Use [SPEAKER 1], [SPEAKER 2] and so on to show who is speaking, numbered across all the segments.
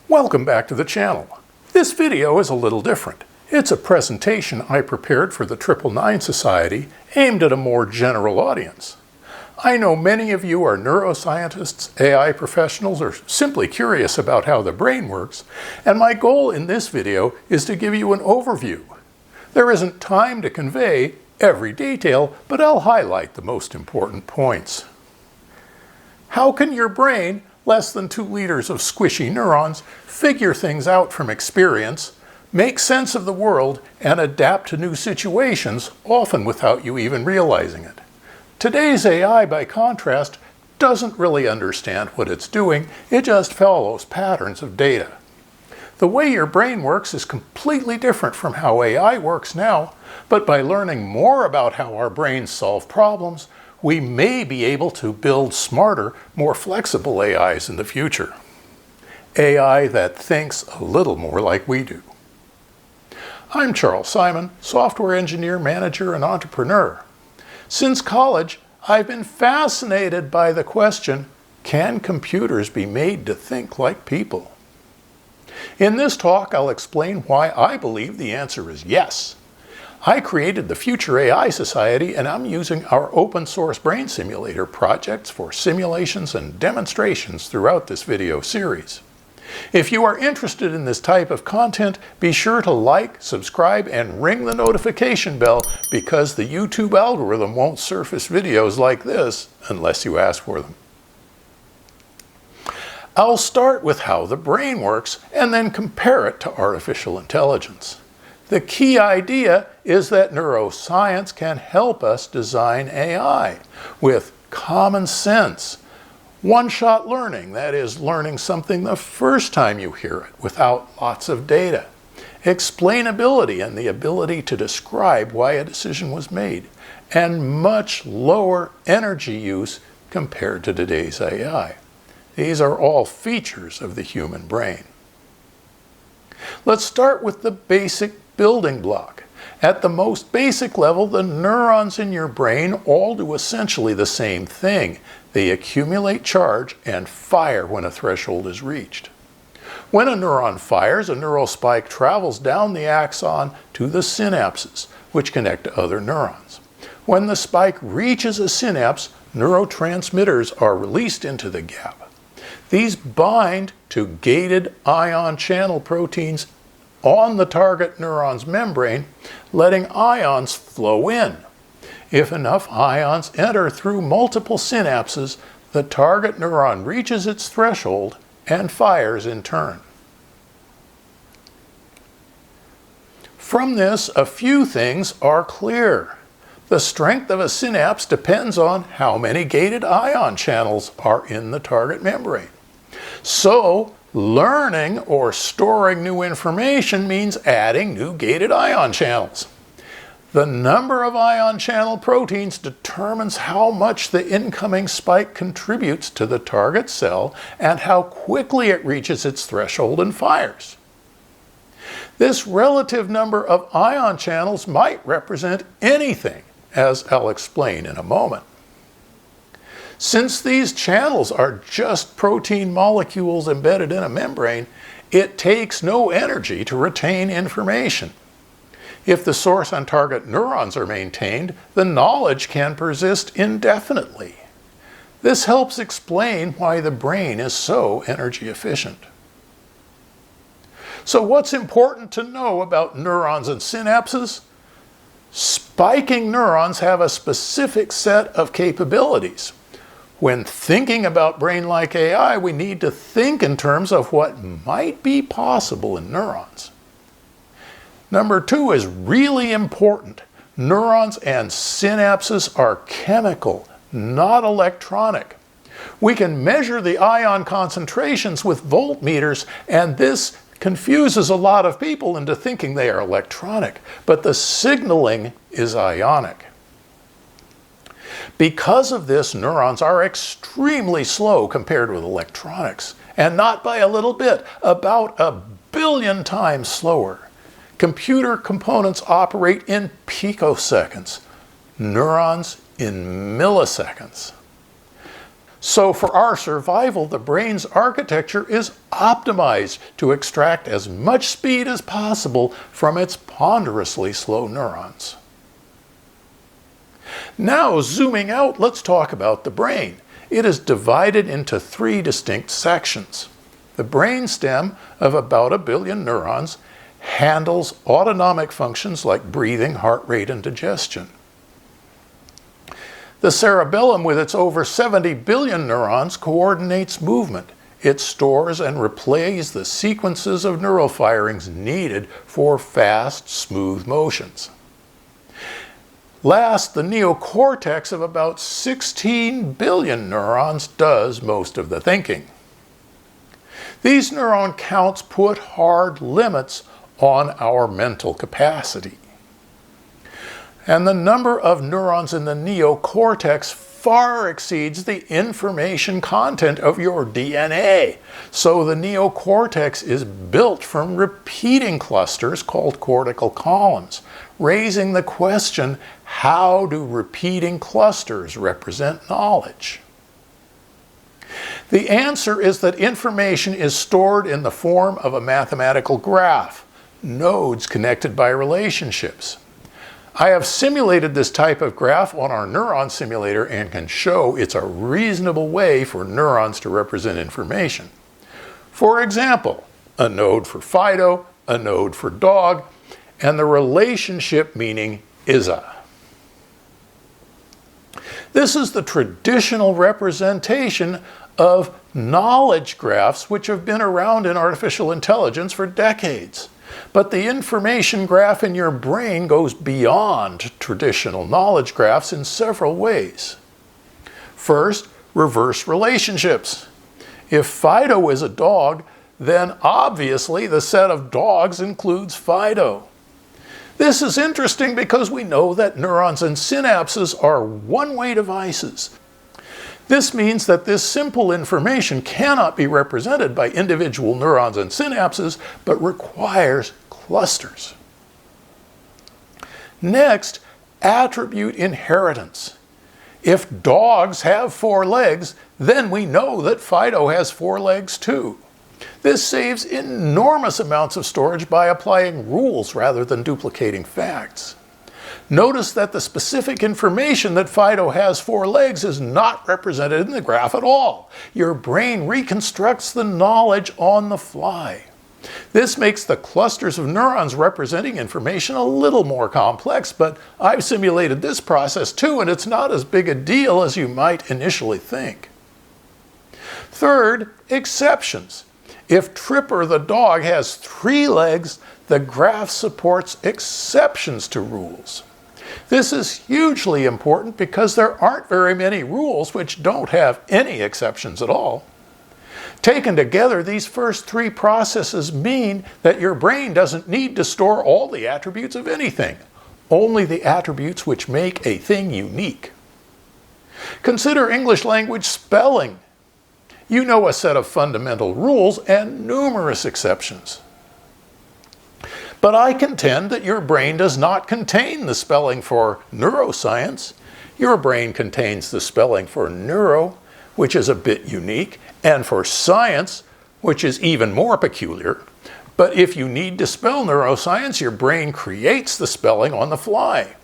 [SPEAKER 1] Welcome back to the channel. This video is a little different. It's a presentation I prepared for the 999 Society aimed at a more general audience. I know many of you are neuroscientists, AI professionals, or simply curious about how the brain works, and my goal in this video is to give you an overview. There isn't time to convey every detail, but I'll highlight the most important points. How can your brain, less than 2 liters of squishy neurons, figure things out from experience, make sense of the world, and adapt to new situations, often without you even realizing it? Today's AI, by contrast, doesn't really understand what it's doing, it just follows patterns of data. The way your brain works is completely different from how AI works now, but by learning more about how our brains solve problems, we may be able to build smarter, more flexible AIs in the future. AI that thinks a little more like we do. I'm Charles Simon, software engineer, manager, and entrepreneur. Since college, I've been fascinated by the question, can computers be made to think like people? In this talk, I'll explain why I believe the answer is yes. I created the Future AI Society, and I'm using our open source brain simulator projects for simulations and demonstrations throughout this video series. If you are interested in this type of content, be sure to like, subscribe, and ring the notification bell because the YouTube algorithm won't surface videos like this unless you ask for them. I'll start with how the brain works and then compare it to artificial intelligence. The key idea is that neuroscience can help us design AI with common sense, one-shot learning, that is, learning something the first time you hear it without lots of data, explainability and the ability to describe why a decision was made, and much lower energy use compared to today's AI. These are all features of the human brain. Let's start with the basic building block. At the most basic level, the neurons in your brain all do essentially the same thing. They accumulate charge and fire when a threshold is reached. When a neuron fires, a neural spike travels down the axon to the synapses, which connect to other neurons. When the spike reaches a synapse, neurotransmitters are released into the gap. These bind to gated ion channel proteins on the target neuron's membrane, letting ions flow in. If enough ions enter through multiple synapses, the target neuron reaches its threshold and fires in turn. From this, a few things are clear. The strength of a synapse depends on how many gated ion channels are in the target membrane. So, learning or storing new information means adding new gated ion channels. The number of ion channel proteins determines how much the incoming spike contributes to the target cell and how quickly it reaches its threshold and fires. This relative number of ion channels might represent anything, as I'll explain in a moment. Since these channels are just protein molecules embedded in a membrane, it takes no energy to retain information. If the source and target neurons are maintained, the knowledge can persist indefinitely. This helps explain why the brain is so energy efficient. So what's important to know about neurons and synapses? Spiking neurons have a specific set of capabilities. When thinking about brain-like AI, we need to think in terms of what might be possible in neurons. Number 2 is really important. Neurons and synapses are chemical, not electronic. We can measure the ion concentrations with voltmeters, and this confuses a lot of people into thinking they are electronic, but the signaling is ionic. Because of this, neurons are extremely slow compared with electronics, and not by a little bit, about 1 billion times slower. Computer components operate in picoseconds, neurons in milliseconds. So for our survival, the brain's architecture is optimized to extract as much speed as possible from its ponderously slow neurons. Now, zooming out, let's talk about the brain. It is divided into 3 distinct sections. The brainstem, of about 1 billion neurons, handles autonomic functions like breathing, heart rate, and digestion. The cerebellum, with its over 70 billion neurons, coordinates movement. It stores and replays the sequences of neural firings needed for fast, smooth motions. Last, the neocortex of about 16 billion neurons does most of the thinking. These neuron counts put hard limits on our mental capacity. And the number of neurons in the neocortex far exceeds the information content of your DNA. So the neocortex is built from repeating clusters called cortical columns, raising the question, how do repeating clusters represent knowledge? The answer is that information is stored in the form of a mathematical graph, nodes connected by relationships. I have simulated this type of graph on our neuron simulator and can show it's a reasonable way for neurons to represent information. For example, a node for Fido, a node for dog, and the relationship meaning is-a. This is the traditional representation of knowledge graphs which have been around in artificial intelligence for decades. But the information graph in your brain goes beyond traditional knowledge graphs in several ways. First, reverse relationships. If Fido is a dog, then obviously the set of dogs includes Fido. This is interesting because we know that neurons and synapses are one-way devices. This means that this simple information cannot be represented by individual neurons and synapses, but requires clusters. Next, attribute inheritance. If dogs have 4 legs, then we know that Fido has 4 legs too. This saves enormous amounts of storage by applying rules rather than duplicating facts. Notice that the specific information that Fido has 4 legs is not represented in the graph at all. Your brain reconstructs the knowledge on the fly. This makes the clusters of neurons representing information a little more complex, but I've simulated this process too, and it's not as big a deal as you might initially think. Third, exceptions. If Tripper the dog has 3 legs, the graph supports exceptions to rules. This is hugely important because there aren't very many rules which don't have any exceptions at all. Taken together, these first 3 processes mean that your brain doesn't need to store all the attributes of anything, only the attributes which make a thing unique. Consider English language spelling. You know a set of fundamental rules and numerous exceptions. But I contend that your brain does not contain the spelling for neuroscience. Your brain contains the spelling for neuro, which is a bit unique, and for science, which is even more peculiar. But if you need to spell neuroscience, your brain creates the spelling on the fly.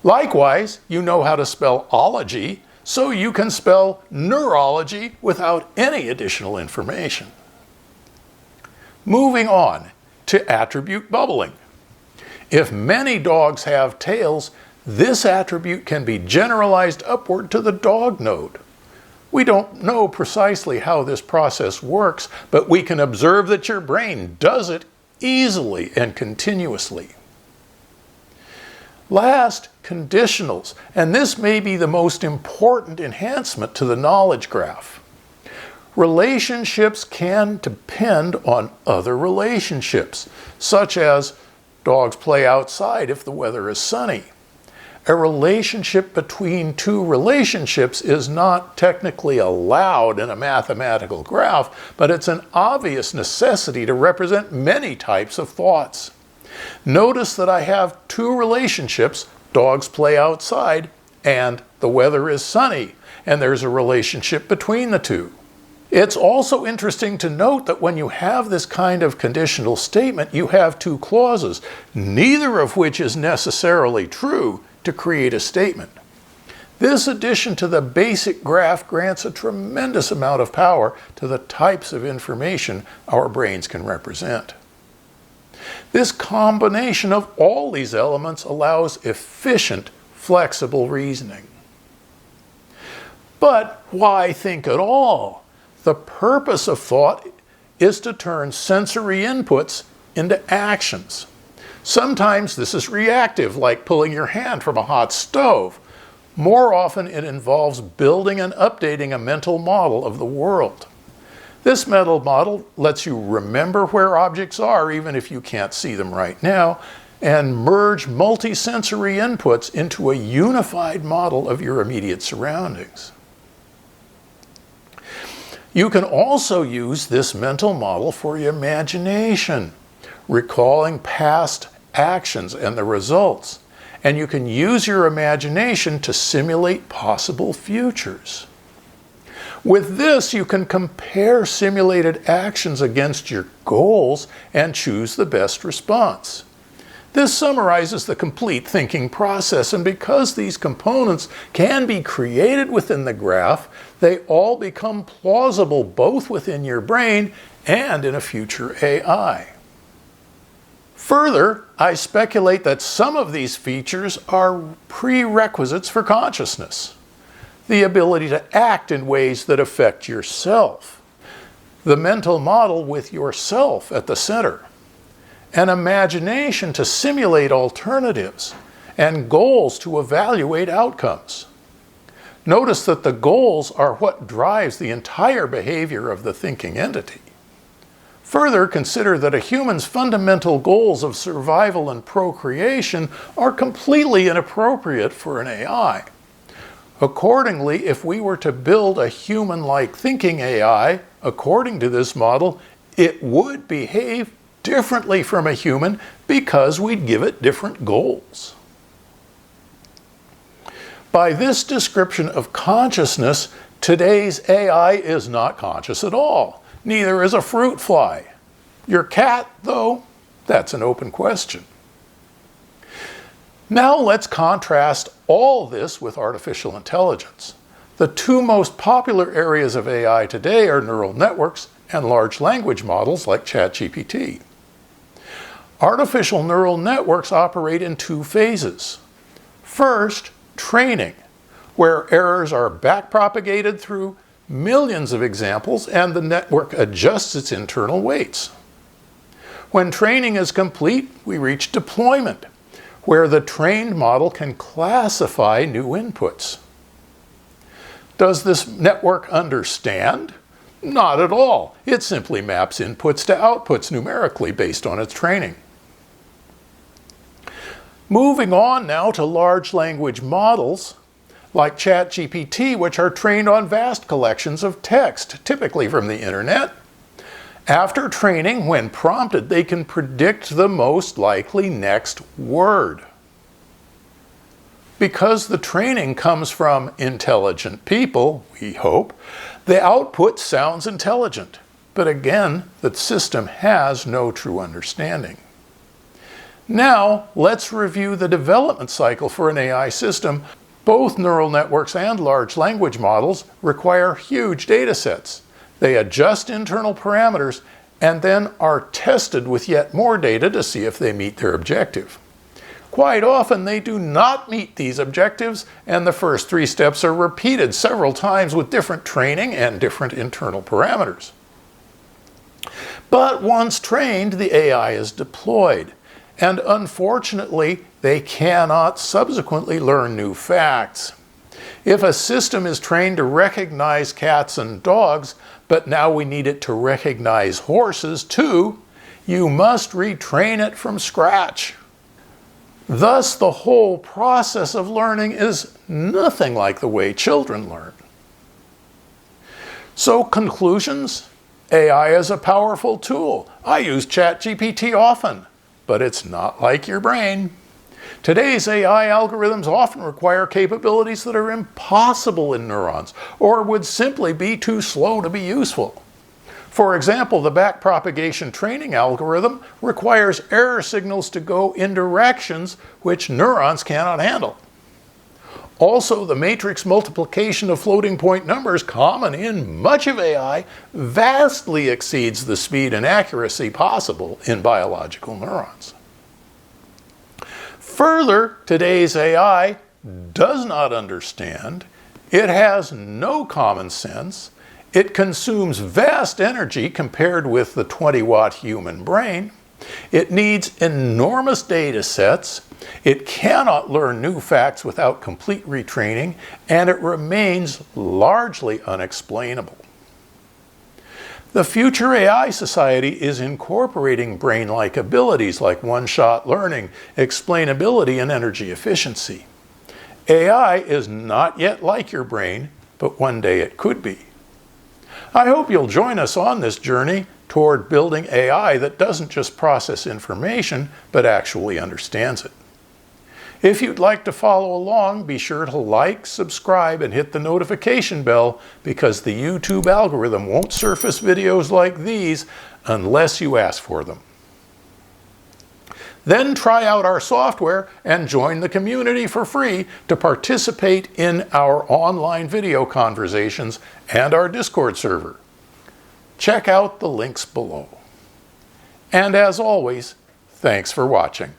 [SPEAKER 1] Likewise, you know how to spell ology, so you can spell neurology without any additional information. Moving on to attribute bubbling. If many dogs have tails, this attribute can be generalized upward to the dog node. We don't know precisely how this process works, but we can observe that your brain does it easily and continuously. Last, conditionals, and this may be the most important enhancement to the knowledge graph. Relationships can depend on other relationships, such as dogs play outside if the weather is sunny. A relationship between 2 relationships is not technically allowed in a mathematical graph, but it's an obvious necessity to represent many types of thoughts. Notice that I have 2 relationships, dogs play outside, and the weather is sunny, and there's a relationship between the two. It's also interesting to note that when you have this kind of conditional statement, you have two clauses, neither of which is necessarily true to create a statement. This addition to the basic graph grants a tremendous amount of power to the types of information our brains can represent. This combination of all these elements allows efficient, flexible reasoning. But why think at all? The purpose of thought is to turn sensory inputs into actions. Sometimes this is reactive, like pulling your hand from a hot stove. More often, it involves building and updating a mental model of the world. This mental model lets you remember where objects are, even if you can't see them right now, and merge multisensory inputs into a unified model of your immediate surroundings. You can also use this mental model for your imagination, recalling past actions and the results. And you can use your imagination to simulate possible futures. With this, you can compare simulated actions against your goals and choose the best response. This summarizes the complete thinking process, and because these components can be created within the graph, they all become plausible both within your brain and in a future AI. Further, I speculate that some of these features are prerequisites for consciousness. The ability to act in ways that affect yourself. The mental model with yourself at the center. An imagination to simulate alternatives, and goals to evaluate outcomes. Notice that the goals are what drives the entire behavior of the thinking entity. Further, consider that a human's fundamental goals of survival and procreation are completely inappropriate for an AI. Accordingly, if we were to build a human-like thinking AI, according to this model, it would behave differently from a human because we'd give it different goals. By this description of consciousness, today's AI is not conscious at all. Neither is a fruit fly. Your cat, though, that's an open question. Now let's contrast all this with artificial intelligence. The two most popular areas of AI today are neural networks and large language models like ChatGPT. Artificial neural networks operate in two phases. First, training, where errors are backpropagated through millions of examples and the network adjusts its internal weights. When training is complete, we reach deployment, where the trained model can classify new inputs. Does this network understand? Not at all. It simply maps inputs to outputs numerically based on its training. Moving on now to large language models like ChatGPT, which are trained on vast collections of text, typically from the internet. After training, when prompted, they can predict the most likely next word. Because the training comes from intelligent people, we hope, the output sounds intelligent. But again, the system has no true understanding. Now, let's review the development cycle for an AI system. Both neural networks and large language models require huge data sets. They adjust internal parameters and then are tested with yet more data to see if they meet their objective. Quite often, they do not meet these objectives, and the first three steps are repeated several times with different training and different internal parameters. But once trained, the AI is deployed. And unfortunately, they cannot subsequently learn new facts. If a system is trained to recognize cats and dogs, but now we need it to recognize horses too, you must retrain it from scratch. Thus, the whole process of learning is nothing like the way children learn. So, conclusions? AI is a powerful tool. I use ChatGPT often. But it's not like your brain. Today's AI algorithms often require capabilities that are impossible in neurons, or would simply be too slow to be useful. For example, the backpropagation training algorithm requires error signals to go in directions which neurons cannot handle. Also, the matrix multiplication of floating point numbers, common in much of AI, vastly exceeds the speed and accuracy possible in biological neurons. Further, today's AI does not understand, it has no common sense, it consumes vast energy compared with the 20-watt human brain, it needs enormous data sets, it cannot learn new facts without complete retraining, and it remains largely unexplainable. The future AI society is incorporating brain-like abilities like one-shot learning, explainability, and energy efficiency. AI is not yet like your brain, but one day it could be. I hope you'll join us on this journey toward building AI that doesn't just process information, but actually understands it. If you'd like to follow along, be sure to like, subscribe, and hit the notification bell, because the YouTube algorithm won't surface videos like these unless you ask for them. Then try out our software and join the community for free to participate in our online video conversations and our Discord server. Check out the links below. And as always, thanks for watching.